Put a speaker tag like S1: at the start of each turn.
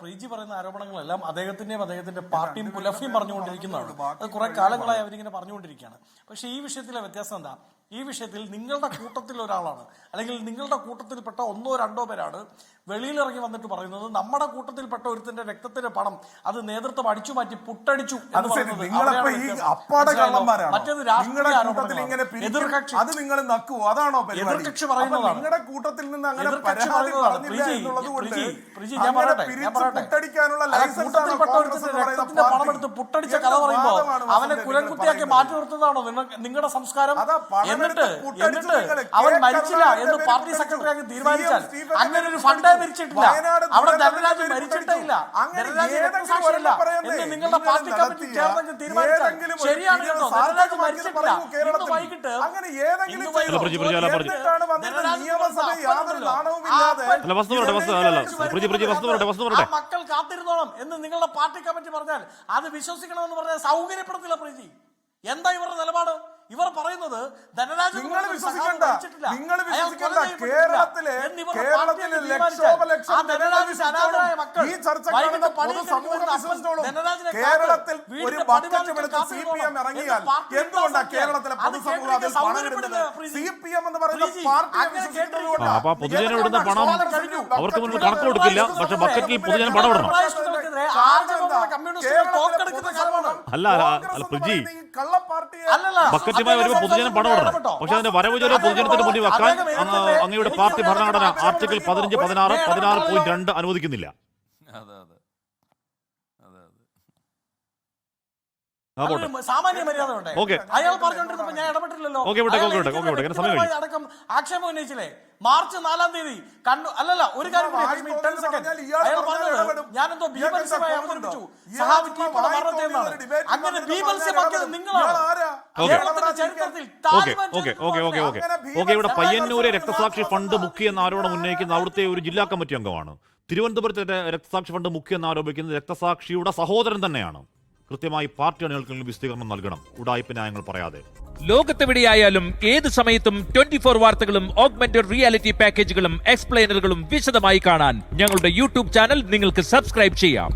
S1: പ്രീജി പറയുന്ന ആരോപണങ്ങളെല്ലാം അദ്ദേഹത്തിന്റെ പാർട്ടിയും പുലഫിയും പറഞ്ഞുകൊണ്ടിരിക്കുന്നതാണ്. അത് കുറെ കാലങ്ങളായി അവരിങ്ങനെ പറഞ്ഞുകൊണ്ടിരിക്കുകയാണ്. പക്ഷെ ഈ വിഷയത്തിലെ വ്യത്യാസം എന്താ? ഈ വിഷയത്തിൽ നിങ്ങളുടെ കൂട്ടത്തിൽ ഒരാളാണ്, അല്ലെങ്കിൽ നിങ്ങളുടെ കൂട്ടത്തിൽപ്പെട്ട 1 or 2 പേരാണ് വെളിയിലിറങ്ങി വന്നിട്ട് പറയുന്നത് നമ്മുടെ കൂട്ടത്തിൽപ്പെട്ട ഒരുത്തിന്റെ രക്തത്തിന്റെ പണം അത് നേതൃത്വം അടിച്ചു മാറ്റി പുട്ടടിച്ചു എന്ന് പറയുന്നത്. മറ്റേത് രാഷ്ട്രീയ ആരോപണങ്ങളാണ്. എതിർകക്ഷി പറയുന്നതാണ്. ഞാൻ പറയട്ടെ, കൂട്ടത്തിൽപ്പെട്ട ഒരുത്തിന്റെ രക്തത്തിന്റെ പണം എടുത്ത് പുട്ടടിച്ച കഥ പറയുമ്പോ അവനെ കുലൻകുട്ടിയാക്കി മാറ്റി നിർത്തുന്നതാണോ നിങ്ങളുടെ സംസ്കാരം? എന്നിട്ട് അവൻ മരിച്ചില്ല എന്ന് പാർട്ടി സെക്രട്ടറി ആക്കി തീരുമാനിച്ചാൽ അങ്ങനെ ഒരു ഫണ്ടേ മരിച്ചിട്ടില്ല, അവിടെ ധനരാജ് മരിച്ചിട്ടേ ഇല്ല, ധനരാജ് രക്തസാക്ഷിയല്ല എന്ന് നിങ്ങളുടെ പാർട്ടി കമ്മിറ്റി ചേർന്ന് തീരുമാനിച്ചാൽ ശരിയാണ് കേട്ടോ. ധനരാജ് മരിച്ചിട്ടില്ല. ഇന്ന് വൈകിട്ട് മക്കൾ കാത്തിരുന്നോണം എന്ന് നിങ്ങളുടെ പാർട്ടി കമ്മിറ്റി പറഞ്ഞാൽ അത് വിശ്വസിക്കണമെന്ന് പറഞ്ഞാൽ സൗകര്യപ്പെടുത്തില്ല പ്രീതി. എന്താ ഇവരുടെ നിലപാട്? ഇവർ പറയുന്നത് ധനരാജ്
S2: പൊതുജനം ഇടുന്ന പണം അവർക്ക് മുന്നിൽ കണക്ക് കൊടുക്കില്ല, പക്ഷെ ബക്കറ്റിൽ പൊതുജനം പണം ഇടണം. അല്ല പ്രിജി, ബക്കറ്റുമായി വരുമ്പോൾ പൊതുജനം പണം ഇടണം, പക്ഷെ അതിന്റെ വരവ് ചെലവ് പൊതുജനത്തിന് മുന്നിൽ വെക്കാൻ അങ്ങയുടെ പാർട്ടി ഭരണഘടന ആർട്ടിക്കിൾ 15, 16, 16.2 അനുവദിക്കുന്നില്ല.
S1: സാമാന്യ മര്യാദ ഉണ്ട്. അയാൾ പറഞ്ഞുകൊണ്ടിരുന്നപ്പോ ഞാൻ ഇടപെട്ടില്ലല്ലോ. അടക്കം ആക്ഷേപം ഉന്നയിച്ചില്ലേ? മാർച്ച് 4-ാം തീയതി കണ്ടു. അല്ലല്ല, ഒരു കാര്യം അയാൾ പറഞ്ഞത് ഞാനെന്തോ ബീഭത്സമായി അവതരിപ്പിച്ചു, അങ്ങനെ ബീഭത്സമാക്കിയത് നിങ്ങളാണ്. കേരളത്തിന്റെ ചരിത്രത്തിൽ
S2: ഇവിടെ പയ്യന്നൂരെ രക്തസാക്ഷി ഫണ്ട് മുക്കിയെന്ന ആരോപണം ഉന്നയിക്കുന്ന അവിടുത്തെ ഒരു ജില്ലാ കമ്മിറ്റി അംഗമാണ്. തിരുവനന്തപുരത്തെ രക്തസാക്ഷി ഫണ്ട് മുക്കിയെന്ന് ആരോപിക്കുന്നത് രക്തസാക്ഷിയുടെ സഹോദരൻ തന്നെയാണ്. കൃത്യമായി പാർട്ടി അണികൾക്ക് വിശദീകരണം നൽകണം, ഉടായിപ്പ് ന്യായങ്ങൾ പറയാതെ.
S3: ലോകത്തെവിടെയായാലും ഏത് സമയത്തും 24 വാർത്തകളും ഓഗ്മെന്റഡ് റിയാലിറ്റി പാക്കേജുകളും എക്സ്പ്ലെയിനറുകളും വിശദമായി കാണാൻ ഞങ്ങളുടെ യൂട്യൂബ് ചാനൽ നിങ്ങൾക്ക് സബ്സ്ക്രൈബ് ചെയ്യാം.